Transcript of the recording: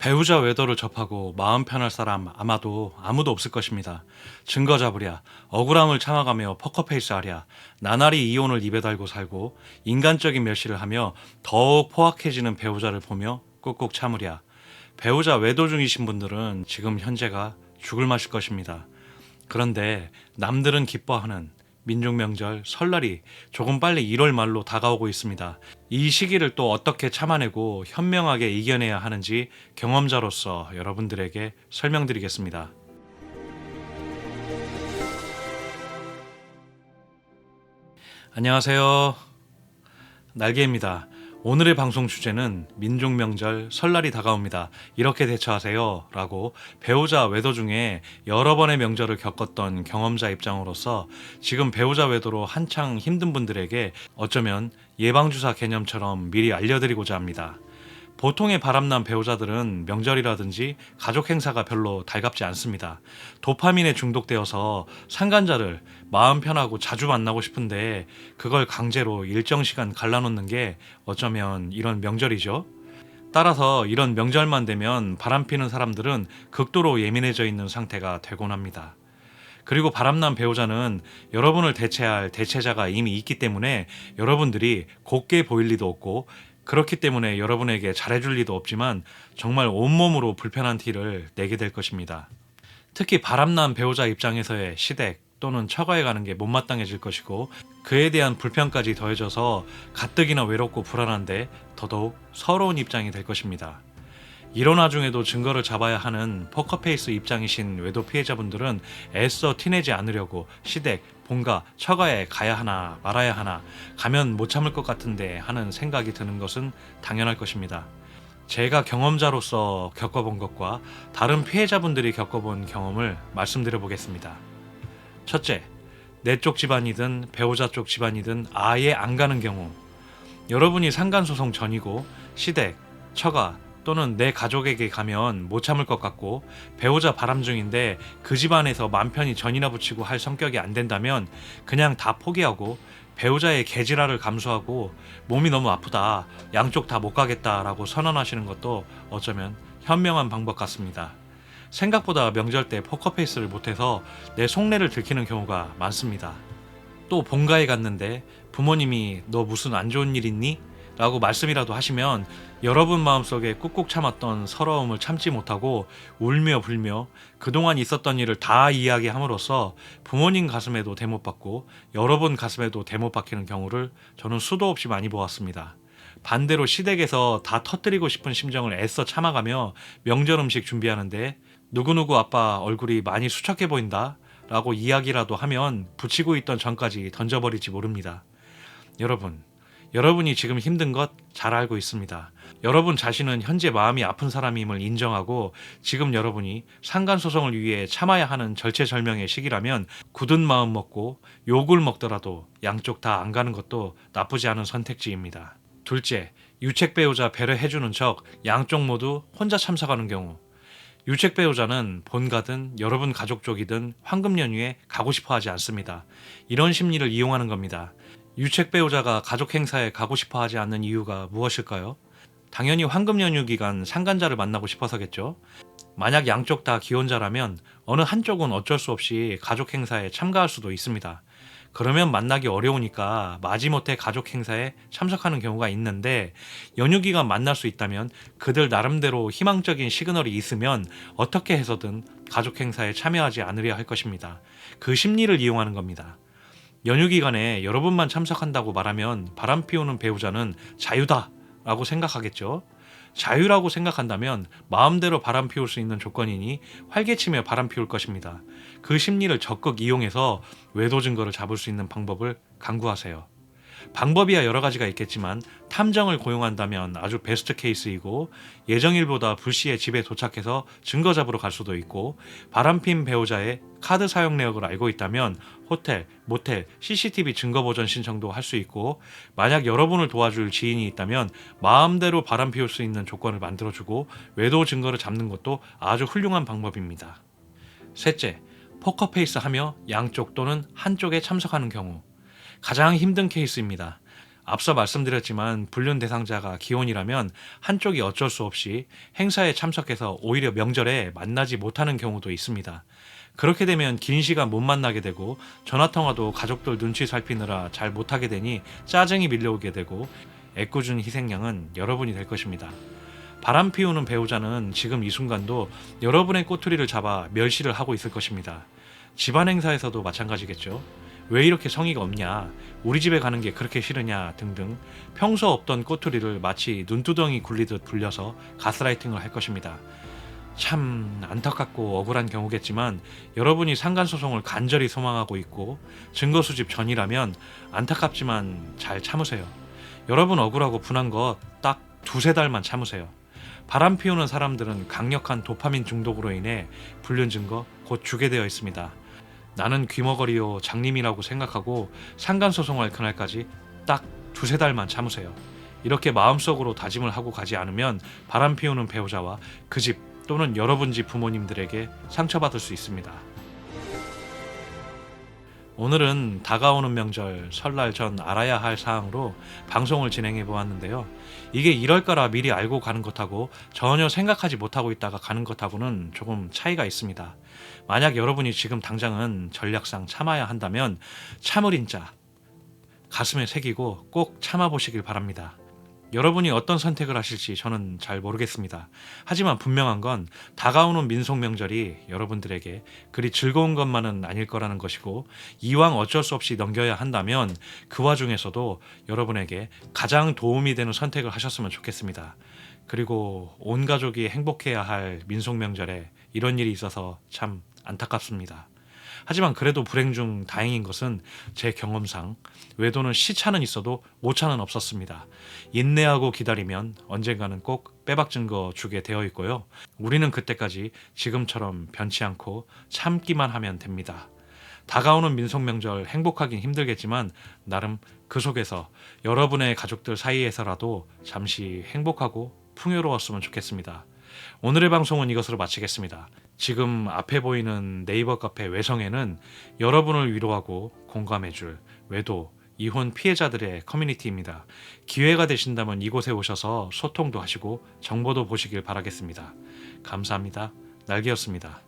배우자 외도를 접하고 마음 편할 사람 아마도 아무도 없을 것입니다. 증거 잡으랴, 억울함을 참아가며 포커페이스 하랴, 나날이 이혼을 입에 달고 살고 인간적인 멸시를 하며 더욱 포악해지는 배우자를 보며 꾹꾹 참으랴. 배우자 외도 중이신 분들은 지금 현재가 죽을 맛일 것입니다. 그런데 남들은 기뻐하는 민중명절 설날이 조금 빨리 1월 말로 다가오고 있습니다. 이 시기를 또 어떻게 참아내고 현명하게 이겨내야 하는지 경험자로서 여러분들에게 설명드리겠습니다. 안녕하세요. 날개입니다. 오늘의 방송 주제는 민중명절 설날이 다가옵니다. 이렇게 대처하세요 라고 배우자 외도 중에 여러 번의 명절을 겪었던 경험자 입장으로서 지금 배우자 외도로 한창 힘든 분들에게 어쩌면 예방주사 개념처럼 미리 알려드리고자 합니다. 보통의 바람난 배우자들은 명절이라든지 가족 행사가 별로 달갑지 않습니다. 도파민에 중독되어서 상간자를 마음 편하고 자주 만나고 싶은데 그걸 강제로 일정 시간 갈라놓는 게 어쩌면 이런 명절이죠. 따라서 이런 명절만 되면 바람피는 사람들은 극도로 예민해져 있는 상태가 되곤 합니다. 그리고 바람난 배우자는 여러분을 대체할 대체자가 이미 있기 때문에 여러분들이 곱게 보일 리도 없고, 그렇기 때문에 여러분에게 잘해줄 리도 없지만 정말 온몸으로 불편한 티를 내게 될 것입니다. 특히 바람난 배우자 입장에서의 시댁 또는 처가에 가는 게 못마땅해질 것이고, 그에 대한 불편까지 더해져서 가뜩이나 외롭고 불안한데 더더욱 서러운 입장이 될 것입니다. 이런 와중에도 증거를 잡아야 하는 포커페이스 입장이신 외도 피해자분들은 애써 티내지 않으려고 시댁, 본가, 처가에 가야 하나 말아야 하나, 가면 못 참을 것 같은데 하는 생각이 드는 것은 당연할 것입니다. 제가 경험자로서 겪어본 것과 다른 피해자분들이 겪어본 경험을 말씀드려 보겠습니다. 첫째, 내 쪽 집안이든 배우자 쪽 집안이든 아예 안 가는 경우. 여러분이 상간소송 전이고 시댁, 처가 또는 내 가족에게 가면 못 참을 것 같고 배우자 바람 중인데 그 집안에서 맘 편히 전이나 붙이고 할 성격이 안 된다면 그냥 다 포기하고 배우자의 개지랄을 감수하고 몸이 너무 아프다, 양쪽 다 못 가겠다라고 선언하시는 것도 어쩌면 현명한 방법 같습니다. 생각보다 명절 때 포커페이스를 못해서 내 속내를 들키는 경우가 많습니다. 또 본가에 갔는데 부모님이 너 무슨 안 좋은 일 있니? 라고 말씀이라도 하시면 여러분 마음속에 꾹꾹 참았던 서러움을 참지 못하고 울며 불며 그동안 있었던 일을 다 이야기함으로써 부모님 가슴에도 대못 박고 여러분 가슴에도 대못 박히는 경우를 저는 수도 없이 많이 보았습니다. 반대로 시댁에서 다 터뜨리고 싶은 심정을 애써 참아가며 명절 음식 준비하는데 누구누구 아빠 얼굴이 많이 수척해 보인다 라고 이야기라도 하면 붙이고 있던 전까지 던져버릴지 모릅니다. 여러분이 지금 힘든 것 잘 알고 있습니다. 여러분 자신은 현재 마음이 아픈 사람임을 인정하고 지금 여러분이 상간소송을 위해 참아야 하는 절체절명의 시기라면 굳은 마음 먹고 욕을 먹더라도 양쪽 다 안 가는 것도 나쁘지 않은 선택지입니다. 둘째, 유책 배우자 배려해주는 척 양쪽 모두 혼자 참석하는 경우. 유책 배우자는 본가든 여러분 가족 쪽이든 황금 연휴에 가고 싶어 하지 않습니다. 이런 심리를 이용하는 겁니다. 유책 배우자가 가족 행사에 가고 싶어 하지 않는 이유가 무엇일까요? 당연히 황금 연휴 기간 상간자를 만나고 싶어서겠죠. 만약 양쪽 다 기혼자라면 어느 한쪽은 어쩔 수 없이 가족 행사에 참가할 수도 있습니다. 그러면 만나기 어려우니까 마지못해 가족 행사에 참석하는 경우가 있는데, 연휴 기간 만날 수 있다면 그들 나름대로 희망적인 시그널이 있으면 어떻게 해서든 가족 행사에 참여하지 않으려 할 것입니다. 그 심리를 이용하는 겁니다. 연휴 기간에 여러분만 참석한다고 말하면 바람 피우는 배우자는 자유다 라고 생각하겠죠. 자유라고 생각한다면 마음대로 바람 피울 수 있는 조건이니 활개치며 바람 피울 것입니다. 그 심리를 적극 이용해서 외도 증거를 잡을 수 있는 방법을 강구하세요. 방법이야 여러 가지가 있겠지만 탐정을 고용한다면 아주 베스트 케이스이고, 예정일보다 불시에 집에 도착해서 증거 잡으러 갈 수도 있고, 바람핀 배우자의 카드 사용 내역을 알고 있다면 호텔, 모텔, CCTV 증거 보전 신청도 할 수 있고, 만약 여러분을 도와줄 지인이 있다면 마음대로 바람 피울 수 있는 조건을 만들어주고 외도 증거를 잡는 것도 아주 훌륭한 방법입니다. 셋째, 포커페이스 하며 양쪽 또는 한쪽에 참석하는 경우. 가장 힘든 케이스입니다. 앞서 말씀드렸지만 불륜 대상자가 기혼이라면 한쪽이 어쩔 수 없이 행사에 참석해서 오히려 명절에 만나지 못하는 경우도 있습니다. 그렇게 되면 긴 시간 못 만나게 되고 전화통화도 가족들 눈치 살피느라 잘 못하게 되니 짜증이 밀려오게 되고 애꿎은 희생양은 여러분이 될 것입니다. 바람 피우는 배우자는 지금 이 순간도 여러분의 꼬투리를 잡아 멸시를 하고 있을 것입니다. 집안 행사에서도 마찬가지겠죠. 왜 이렇게 성의가 없냐, 우리 집에 가는 게 그렇게 싫으냐 등등 평소 없던 꼬투리를 마치 눈두덩이 굴리듯 굴려서 가스라이팅을 할 것입니다. 참 안타깝고 억울한 경우겠지만 여러분이 상간소송을 간절히 소망하고 있고 증거 수집 전이라면 안타깝지만 잘 참으세요. 여러분 억울하고 분한 거 딱 두세 달만 참으세요. 바람 피우는 사람들은 강력한 도파민 중독으로 인해 불륜 증거 곧 주게 되어 있습니다. 나는 귀머거리요 장님이라고 생각하고 상간소송할 그날까지 딱 두세 달만 참으세요. 이렇게 마음속으로 다짐을 하고 가지 않으면 바람 피우는 배우자와 그 집 또는 여러분 집 부모님들에게 상처받을 수 있습니다. 오늘은 다가오는 명절 설날 전 알아야 할 사항으로 방송을 진행해 보았는데요. 이게 이럴 거라 미리 알고 가는 것하고 전혀 생각하지 못하고 있다가 가는 것하고는 조금 차이가 있습니다. 만약 여러분이 지금 당장은 전략상 참아야 한다면 참을 인자 가슴에 새기고 꼭 참아보시길 바랍니다. 여러분이 어떤 선택을 하실지 저는 잘 모르겠습니다. 하지만 분명한 건 다가오는 민속 명절이 여러분들에게 그리 즐거운 것만은 아닐 거라는 것이고 이왕 어쩔 수 없이 넘겨야 한다면 그 와중에서도 여러분에게 가장 도움이 되는 선택을 하셨으면 좋겠습니다. 그리고 온 가족이 행복해야 할 민속 명절에 이런 일이 있어서 참 안타깝습니다. 하지만 그래도 불행 중 다행인 것은 제 경험상 외도는 시차는 있어도 오차는 없었습니다. 인내하고 기다리면 언젠가는 꼭 빼박 증거 주게 되어 있고요. 우리는 그때까지 지금처럼 변치 않고 참기만 하면 됩니다. 다가오는 민속 명절 행복하긴 힘들겠지만 나름 그 속에서 여러분의 가족들 사이에서라도 잠시 행복하고 풍요로웠으면 좋겠습니다. 오늘의 방송은 이것으로 마치겠습니다. 지금 앞에 보이는 네이버 카페 외성에는 여러분을 위로하고 공감해줄 외도, 이혼 피해자들의 커뮤니티입니다. 기회가 되신다면 이곳에 오셔서 소통도 하시고 정보도 보시길 바라겠습니다. 감사합니다. 날개였습니다.